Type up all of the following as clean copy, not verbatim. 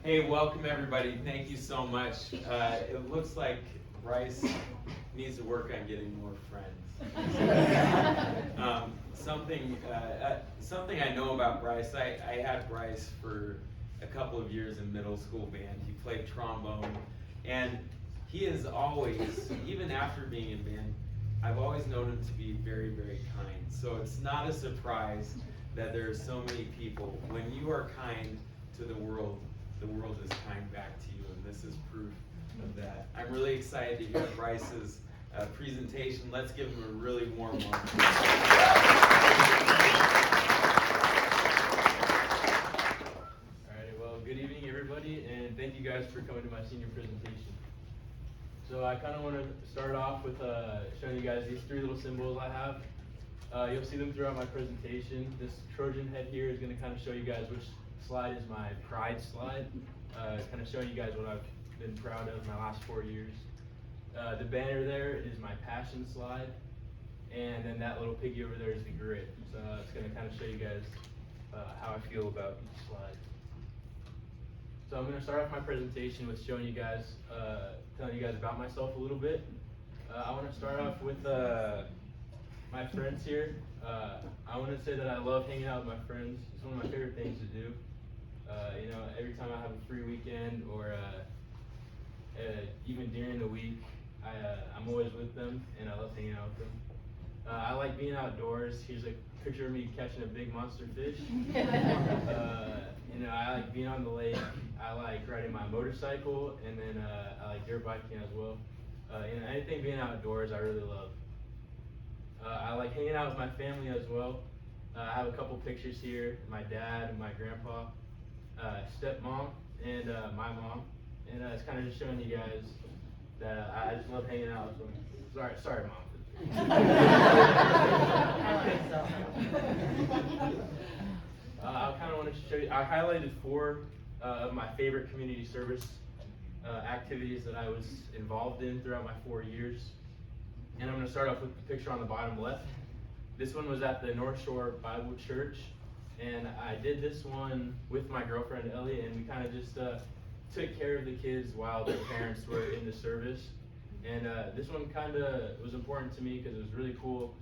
Hey, welcome everybody. Thank you so much. It looks like Bryce needs to work on getting more friends. Something I know about Bryce, I had Bryce for a couple of years in middle school band. He played trombone, and he is always, even after being in band, I've always known him to be very, very kind. So it's not a surprise that there are so many people. When you are kind to the world is kind back to you, and this is proof of that. I'm really excited to hear Bryce's presentation. Let's give him a really warm welcome. Alrighty, well, good evening everybody, and thank you guys for coming to my senior presentation. So I kind of want to start off with showing you guys these three little symbols I have. You'll see them throughout my presentation. This Trojan head here is going to kind of show you guys which slide is my pride slide, kind of showing you guys what I've been proud of my last 4 years. The banner there is my passion slide, and then that little piggy over there is the grit. So it's going to kind of show you guys how I feel about each slide. So I'm going to start off my presentation with showing you guys, telling you guys about myself a little bit. I want to start off with my friends here. I want to say that I love hanging out with my friends. It's one of my favorite things to do. You know, every time I have a free weekend or even during the week, I'm always with them, and I love hanging out with them. I like being outdoors. Here's a picture of me catching a big monster fish. You know, I like being on the lake. I like riding my motorcycle, and then I like dirt biking as well. You know, anything being outdoors, I really love. I like hanging out with my family as well. I have a couple pictures here, my dad and my grandpa, stepmom, and my mom. And it's kind of just showing you guys that I just love hanging out with them. Sorry, Mom. I kind of want to show you, I highlighted 4 of my favorite community service activities that I was involved in throughout my 4 years. And I'm going to start off with the picture on the bottom left. This one was at the North Shore Bible Church, and I did this one with my girlfriend Ellie, and we kind of just took care of the kids while their parents were in the service. And this one kind of was important to me because it was really cool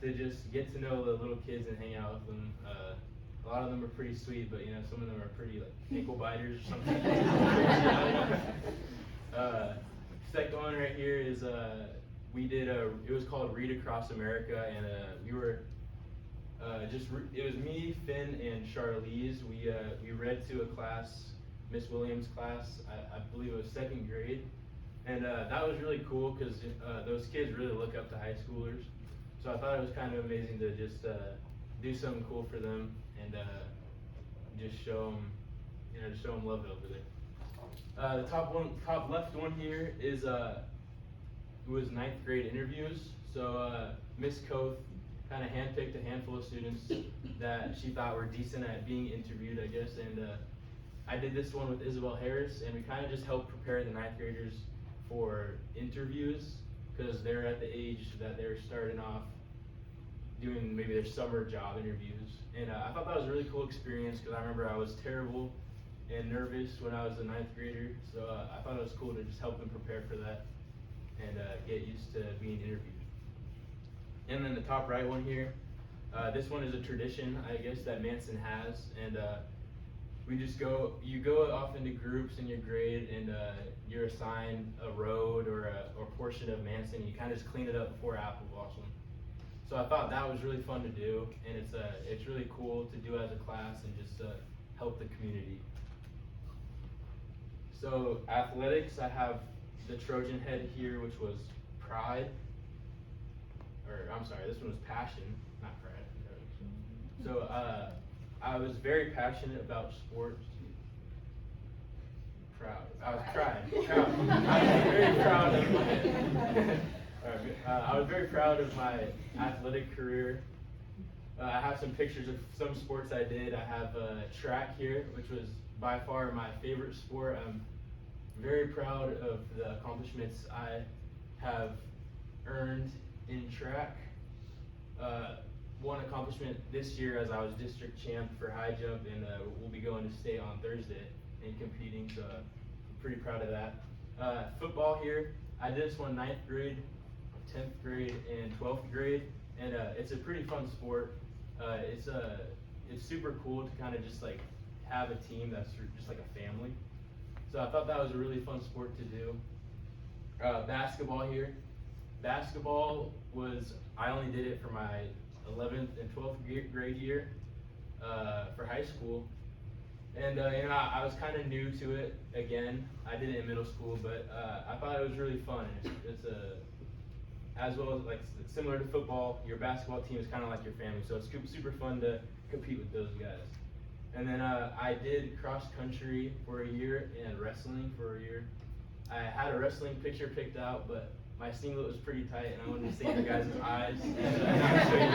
to just get to know the little kids and hang out with them. A lot of them are pretty sweet, but you know, some of them are pretty like ankle biters or something. Second one right here is we did it was called Read Across America, and we were it was me, Finn, and Charlize. We read to a class, Miss Williams' class. I believe it was 2nd grade, and that was really cool because those kids really look up to high schoolers. So I thought it was kind of amazing to just do something cool for them and just show them, you know, just show them love over there. The top left one here is it was 9th grade interviews. So Miss Koth kind of handpicked a handful of students that she thought were decent at being interviewed, I guess, and I did this one with Isabel Harris, and we kind of just helped prepare the 9th graders for interviews because they're at the age that they're starting off doing maybe their summer job interviews. And I thought that was a really cool experience because I remember I was terrible and nervous when I was a 9th grader, so I thought it was cool to just help them prepare for that and get used to being interviewed. And then the top right one here, this one is a tradition, I guess, that Manson has, and we just you go off into groups in your grade, and you're assigned a road or a portion of Manson, and you kind of just clean it up before Apple Blossom. So I thought that was really fun to do, and it's really cool to do as a class and just help the community. So athletics, I have the Trojan head here, which was pride, or I'm sorry, this one was passion, not pride. So I was very passionate about sports. Proud. I was crying. Proud. I was very proud of my athletic career. I have some pictures of some sports I did. I have track here, which was by far my favorite sport. I'm very proud of the accomplishments I have earned in track. one accomplishment this year as I was district champ for high jump, and we'll be going to state on Thursday and competing, so I'm pretty proud of that. Football here, I did this one 9th grade, 10th grade, and 12th grade, and it's a pretty fun sport. It's super cool to kind of just like have a team that's just like a family. So I thought that was a really fun sport to do. Basketball here. Basketball I only did it for my 11th and 12th grade year for high school. And I was kind of new to it again. I did it in middle school, but I thought it was really fun. It's as well as like similar to football, your basketball team is kind of like your family, so it's super fun to compete with those guys. And then I did cross country for a year and wrestling for a year. I had a wrestling picture picked out, but my singlet was pretty tight, and I wanted to save your guys' eyes. And I'll show you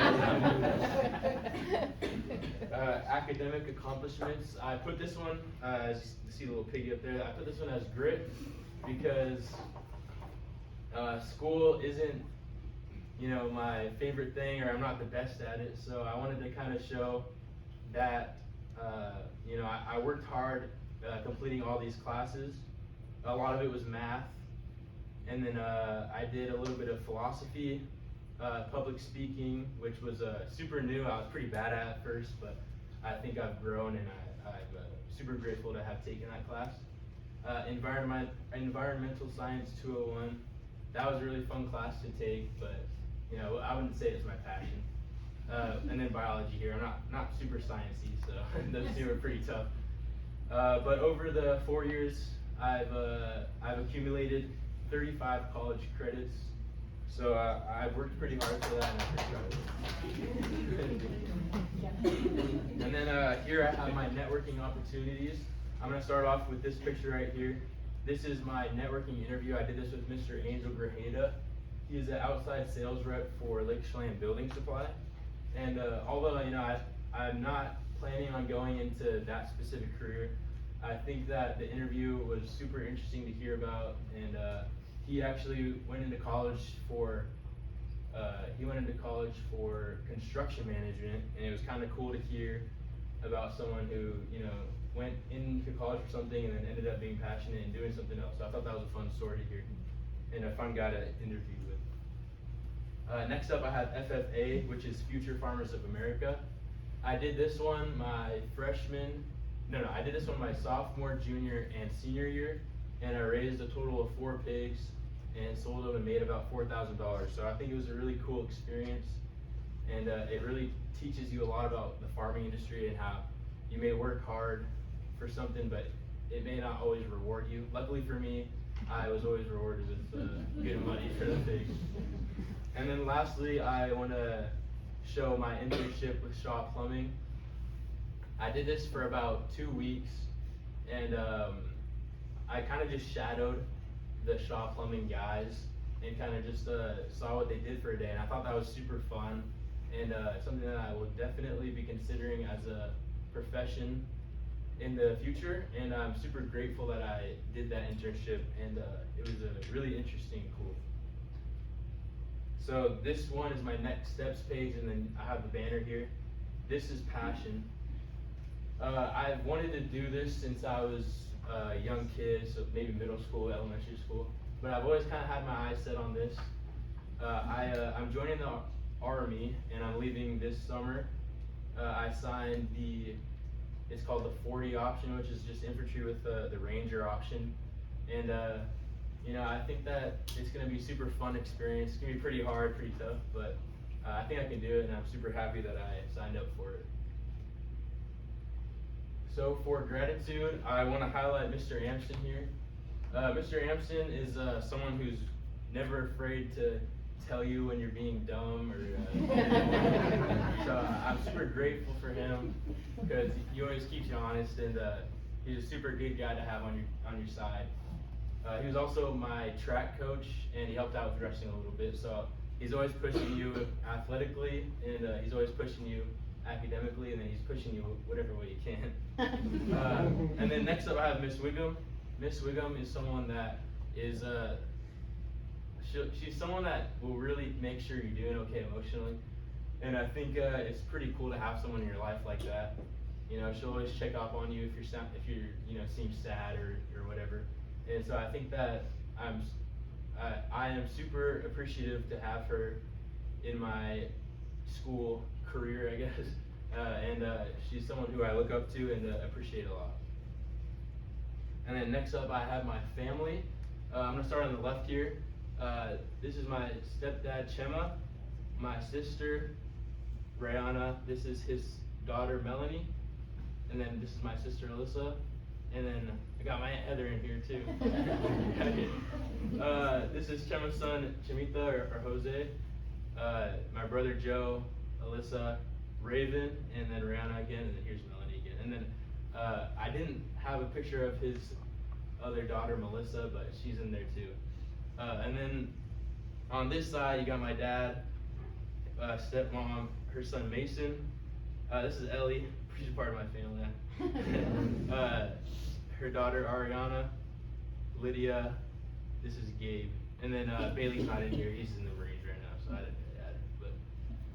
guys. Academic accomplishments. I put this one, as you see the little piggy up there, I put this one as grit because school isn't, my favorite thing, or I'm not the best at it. So I wanted to kind of show that, I worked hard completing all these classes. A lot of it was math. And then I did a little bit of philosophy, public speaking, which was super new. I was pretty bad at first, but I think I've grown, and I'm super grateful to have taken that class. Environmental Science 201. That was a really fun class to take, but I wouldn't say it's my passion. And then biology here. I'm not super sciencey, so those two are pretty tough. But over the 4 years, I've accumulated 35 college credits, so I've worked pretty hard for that, and I'm pretty proud of it. And then here I have my networking opportunities. I'm going to start off with this picture right here. This is my networking interview. I did this with Mr. Angel Grajeda. He is an outside sales rep for Lake Chelan Building Supply. And although I'm not planning on going into that specific career, I think that the interview was super interesting to hear about, and he actually went into college for construction management, and it was kind of cool to hear about someone who went into college for something and then ended up being passionate and doing something else. So I thought that was a fun story to hear and a fun guy to interview with. Next up, I have FFA, which is Future Farmers of America. I did this one my sophomore, junior, and senior year, and I raised a total of 4 pigs and sold them and made about $4,000. So I think it was a really cool experience, and it really teaches you a lot about the farming industry and how you may work hard for something, but it may not always reward you. Luckily for me, I was always rewarded with good money for the pigs. And then lastly, I want to show my internship with Shaw Plumbing. I did this for about 2 weeks, and I kind of just shadowed the Shaw Plumbing guys and kind of just saw what they did for a day, and I thought that was super fun and something that I will definitely be considering as a profession in the future, and I'm super grateful that I did that internship, and it was a really interesting and cool. So this one is my next steps page, and then I have the banner here. This is passion. I've wanted to do this since I was a young kid, so maybe middle school, elementary school, but I've always kind of had my eyes set on this. I'm joining the Army, and I'm leaving this summer. I signed it's called the 40 option, which is just infantry with the Ranger option, and I think that it's going to be a super fun experience. It's going to be pretty hard, pretty tough, but I think I can do it, and I'm super happy that I signed up for it. So for gratitude, I want to highlight Mr. Amson here. Mr. Amson is someone who's never afraid to tell you when you're being dumb, or so I'm super grateful for him because he always keeps you honest, and he's a super good guy to have on your side. He was also my track coach, and he helped out with wrestling a little bit, so he's always pushing you athletically, and he's always pushing you academically, and then he's pushing you whatever way he can. And then next up I have Miss Wiggum. Miss Wiggum is someone that is she's someone that will really make sure you're doing okay emotionally. And I think it's pretty cool to have someone in your life like that. You know, she'll always check up on you if you're you know, seem sad or whatever. And so I think that I am super appreciative to have her in my school career, I guess. And she's someone who I look up to and appreciate a lot. And then next up, I have my family. I'm gonna start on the left here. This is my stepdad, Chema, my sister, Brianna. This is his daughter, Melanie. And then this is my sister, Alyssa. And then I got my Aunt Heather in here too. This is Chema's son, Chamita or Jose. My brother, Joe, Alyssa, Raven, and then Rihanna again, and then here's Melanie again. And then I didn't have a picture of his other daughter, Melissa, but she's in there too. And then on this side, you got my dad, stepmom, her son Mason. This is Ellie, she's part of my family. Her daughter Ariana, Lydia. This is Gabe, and then Bailey's not in here. He's in the Marines right now, so I didn't add it. But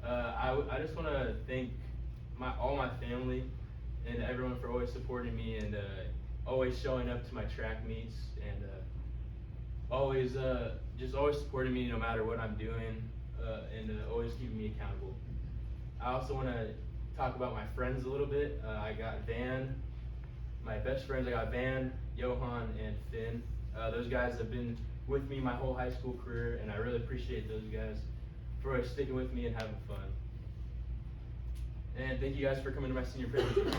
I just want to thank all my family and everyone for always supporting me and always showing up to my track meets and always supporting me no matter what I'm doing and always keeping me accountable. I also want to talk about my friends a little bit. I got Van, my best friends. I got Van, Johan, and Finn. Those guys have been with me my whole high school career, and I really appreciate those guys for always sticking with me and having fun. And thank you guys for coming to my senior picture.